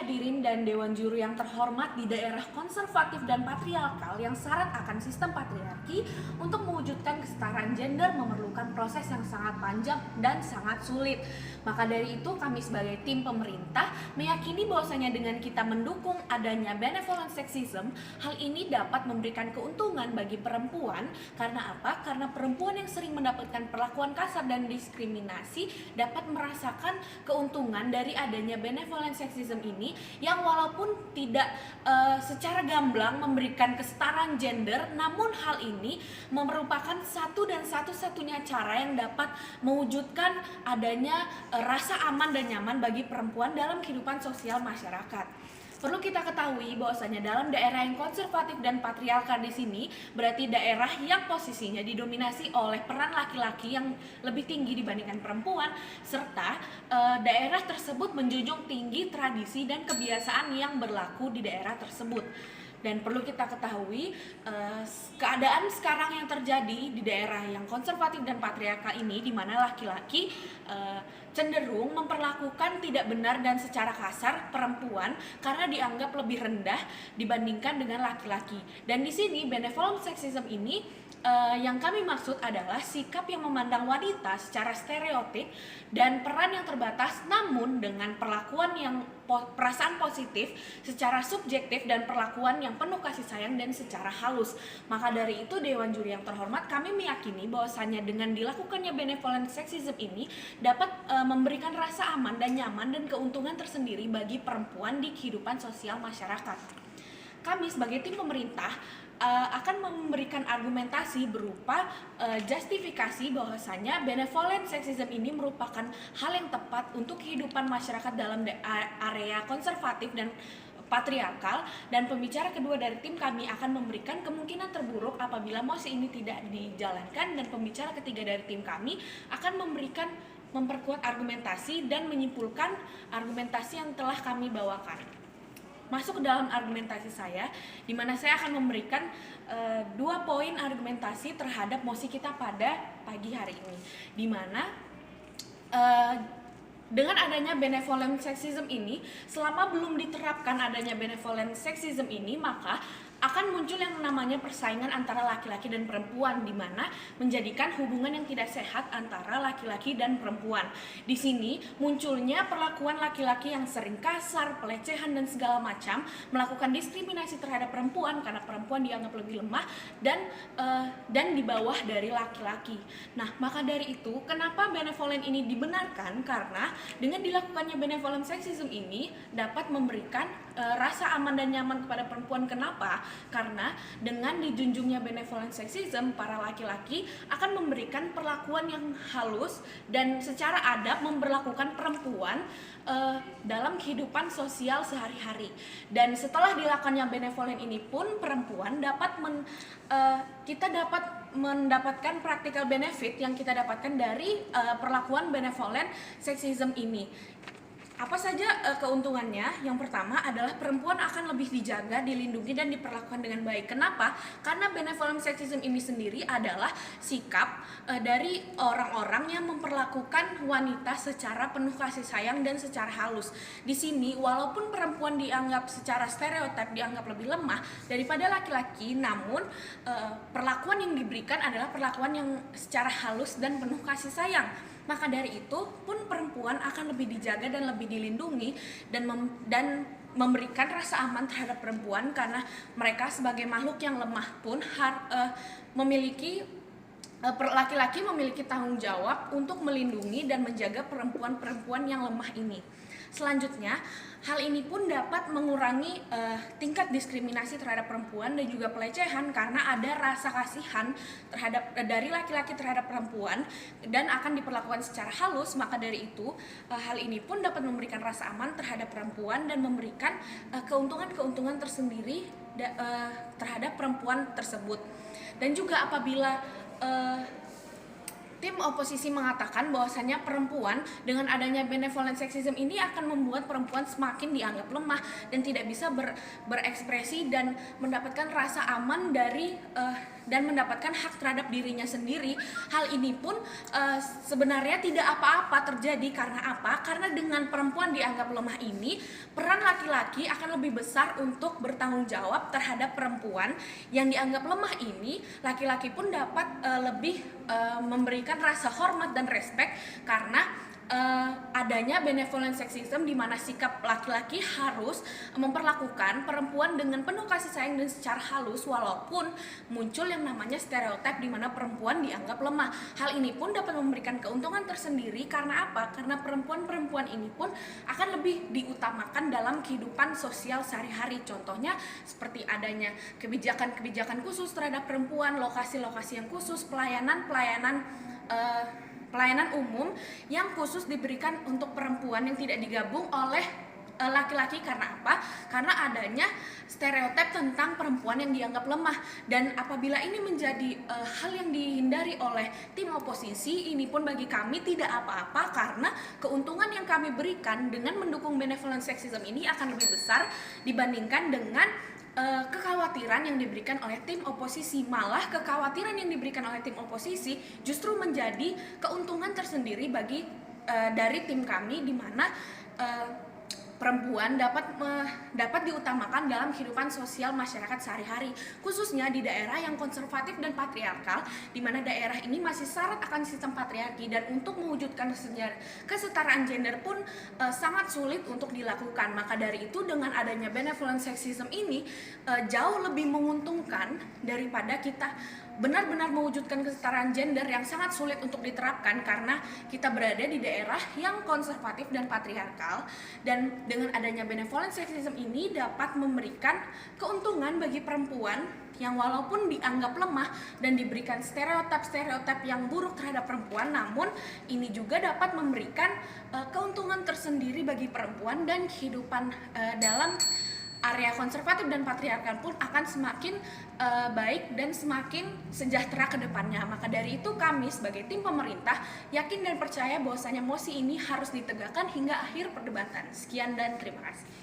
hadirin dan Dewan Juri yang terhormat di daerah konservatif dan patriarkal yang syarat akan sistem patriarki, untuk mewujudkan kesetaraan gender memerlukan proses yang sangat panjang dan sangat sulit. Maka dari itu kami sebagai tim pemerintah meyakini bahwasanya dengan kita mendukung adanya benevolent sexism, hal ini dapat memberikan keuntungan bagi perempuan. Karena apa? Karena perempuan yang sering mendapatkan perlakuan kasar dan diskriminasi dapat merasakan keuntungan dari adanya benevolent sexism ini, yang walaupun tidak secara gamblang memberikan kesetaraan gender, namun hal ini merupakan satu dan satu-satunya cara yang dapat mewujudkan adanya rasa aman dan nyaman bagi perempuan dalam kehidupan sosial masyarakat. Perlu kita ketahui bahwasanya dalam daerah yang konservatif dan patriarkal di sini berarti daerah yang posisinya didominasi oleh peran laki-laki yang lebih tinggi dibandingkan perempuan, serta daerah tersebut menjunjung tinggi tradisi dan kebiasaan yang berlaku di daerah tersebut. Dan perlu kita ketahui keadaan sekarang yang terjadi di daerah yang konservatif dan patriarkal ini, di mana laki-laki cenderung memperlakukan tidak benar dan secara kasar perempuan karena dianggap lebih rendah dibandingkan dengan laki-laki. Dan di sini benevolent sexism ini yang kami maksud adalah sikap yang memandang wanita secara stereotip dan peran yang terbatas, namun dengan perlakuan yang perasaan positif secara subjektif dan perlakuan yang penuh kasih sayang dan secara halus. Maka dari itu Dewan Juri yang terhormat, kami meyakini bahwasannya dengan dilakukannya benevolent sexism ini dapat memberikan rasa aman dan nyaman dan keuntungan tersendiri bagi perempuan di kehidupan sosial masyarakat. Kami sebagai tim pemerintah akan memberikan argumentasi berupa justifikasi bahwasanya benevolent sexism ini merupakan hal yang tepat untuk kehidupan masyarakat dalam area konservatif dan patriarkal. Dan pembicara kedua dari tim kami akan memberikan kemungkinan terburuk apabila mosi ini tidak dijalankan, dan pembicara ketiga dari tim kami akan memperkuat argumentasi dan menyimpulkan argumentasi yang telah kami bawakan. Masuk ke dalam argumentasi saya, di mana saya akan memberikan 2 poin argumentasi terhadap mosi kita pada pagi hari ini, di mana dengan adanya benevolent sexism ini, selama belum diterapkan adanya benevolent sexism ini, maka akan muncul yang namanya persaingan antara laki-laki dan perempuan, di mana menjadikan hubungan yang tidak sehat antara laki-laki dan perempuan. Di sini munculnya perlakuan laki-laki yang sering kasar, pelecehan dan segala macam, melakukan diskriminasi terhadap perempuan karena perempuan dianggap lebih lemah dan di bawah dari laki-laki. Nah, maka dari itu kenapa benevolent ini dibenarkan? Karena dengan dilakukannya benevolent sexism ini dapat memberikan rasa aman dan nyaman kepada perempuan. Kenapa? Karena dengan dijunjungnya benevolent sexism, para laki-laki akan memberikan perlakuan yang halus dan secara adab memperlakukan perempuan dalam kehidupan sosial sehari-hari. Dan setelah dilakukannya benevolent ini pun, perempuan kita dapat mendapatkan practical benefit yang kita dapatkan dari perlakuan benevolent sexism ini. Apa saja keuntungannya? Yang pertama adalah perempuan akan lebih dijaga, dilindungi, dan diperlakukan dengan baik. Kenapa? Karena benevolent sexism ini sendiri adalah sikap dari orang-orang yang memperlakukan wanita secara penuh kasih sayang dan secara halus. Di sini walaupun perempuan dianggap secara stereotip dianggap lebih lemah daripada laki-laki, namun perlakuan yang diberikan adalah perlakuan yang secara halus dan penuh kasih sayang. Maka dari itu pun perempuan akan lebih dijaga dan lebih dilindungi dan memberikan rasa aman terhadap perempuan, karena mereka sebagai makhluk yang lemah pun laki-laki memiliki tanggung jawab untuk melindungi dan menjaga perempuan-perempuan yang lemah ini. Selanjutnya, hal ini pun dapat mengurangi tingkat diskriminasi terhadap perempuan dan juga pelecehan, karena ada rasa kasihan dari laki-laki terhadap perempuan dan akan diperlakukan secara halus. Maka dari itu hal ini pun dapat memberikan rasa aman terhadap perempuan dan memberikan keuntungan-keuntungan tersendiri terhadap perempuan tersebut. Dan juga apabila tim oposisi mengatakan bahwasanya perempuan dengan adanya benevolent sexism ini akan membuat perempuan semakin dianggap lemah dan tidak bisa berekspresi dan mendapatkan rasa aman dari dan mendapatkan hak terhadap dirinya sendiri. Hal ini pun sebenarnya tidak apa-apa terjadi. Karena apa? Karena dengan perempuan dianggap lemah ini, peran laki-laki akan lebih besar untuk bertanggung jawab terhadap perempuan yang dianggap lemah ini. Laki-laki pun dapat lebih memberikan rasa hormat dan respect karena adanya benevolent sexism, di mana sikap laki-laki harus memperlakukan perempuan dengan penuh kasih sayang dan secara halus, walaupun muncul yang namanya stereotip di mana perempuan dianggap lemah. Hal ini pun dapat memberikan keuntungan tersendiri. Karena apa? Karena perempuan-perempuan ini pun akan lebih diutamakan dalam kehidupan sosial sehari-hari. Contohnya seperti adanya kebijakan-kebijakan khusus terhadap perempuan, lokasi-lokasi yang khusus, pelayanan umum yang khusus diberikan untuk perempuan yang tidak digabung oleh laki-laki. Karena apa? Karena adanya stereotip tentang perempuan yang dianggap lemah. Dan apabila ini menjadi hal yang dihindari oleh tim oposisi, ini pun bagi kami tidak apa-apa, karena keuntungan yang kami berikan dengan mendukung benevolent sexism ini akan lebih besar dibandingkan dengan kekhawatiran yang diberikan oleh tim oposisi. Malah kekhawatiran yang diberikan oleh tim oposisi justru menjadi keuntungan tersendiri bagi dari tim kami, di mana perempuan dapat diutamakan dalam kehidupan sosial masyarakat sehari-hari, khususnya di daerah yang konservatif dan patriarkal, di mana daerah ini masih syarat akan sistem patriarki, dan untuk mewujudkan kesetaraan gender pun sangat sulit untuk dilakukan. Maka dari itu, dengan adanya benevolent sexism ini jauh lebih menguntungkan daripada kita benar-benar mewujudkan kesetaraan gender yang sangat sulit untuk diterapkan karena kita berada di daerah yang konservatif dan patriarkal. Dan dengan adanya benevolent sexism ini dapat memberikan keuntungan bagi perempuan yang walaupun dianggap lemah dan diberikan stereotip yang buruk terhadap perempuan, namun ini juga dapat memberikan keuntungan tersendiri bagi perempuan, dan kehidupan dalam area konservatif dan patriarkal pun akan semakin baik dan semakin sejahtera ke depannya. Maka dari itu kami sebagai tim pemerintah yakin dan percaya bahwasanya mosi ini harus ditegakkan hingga akhir perdebatan. Sekian dan terima kasih.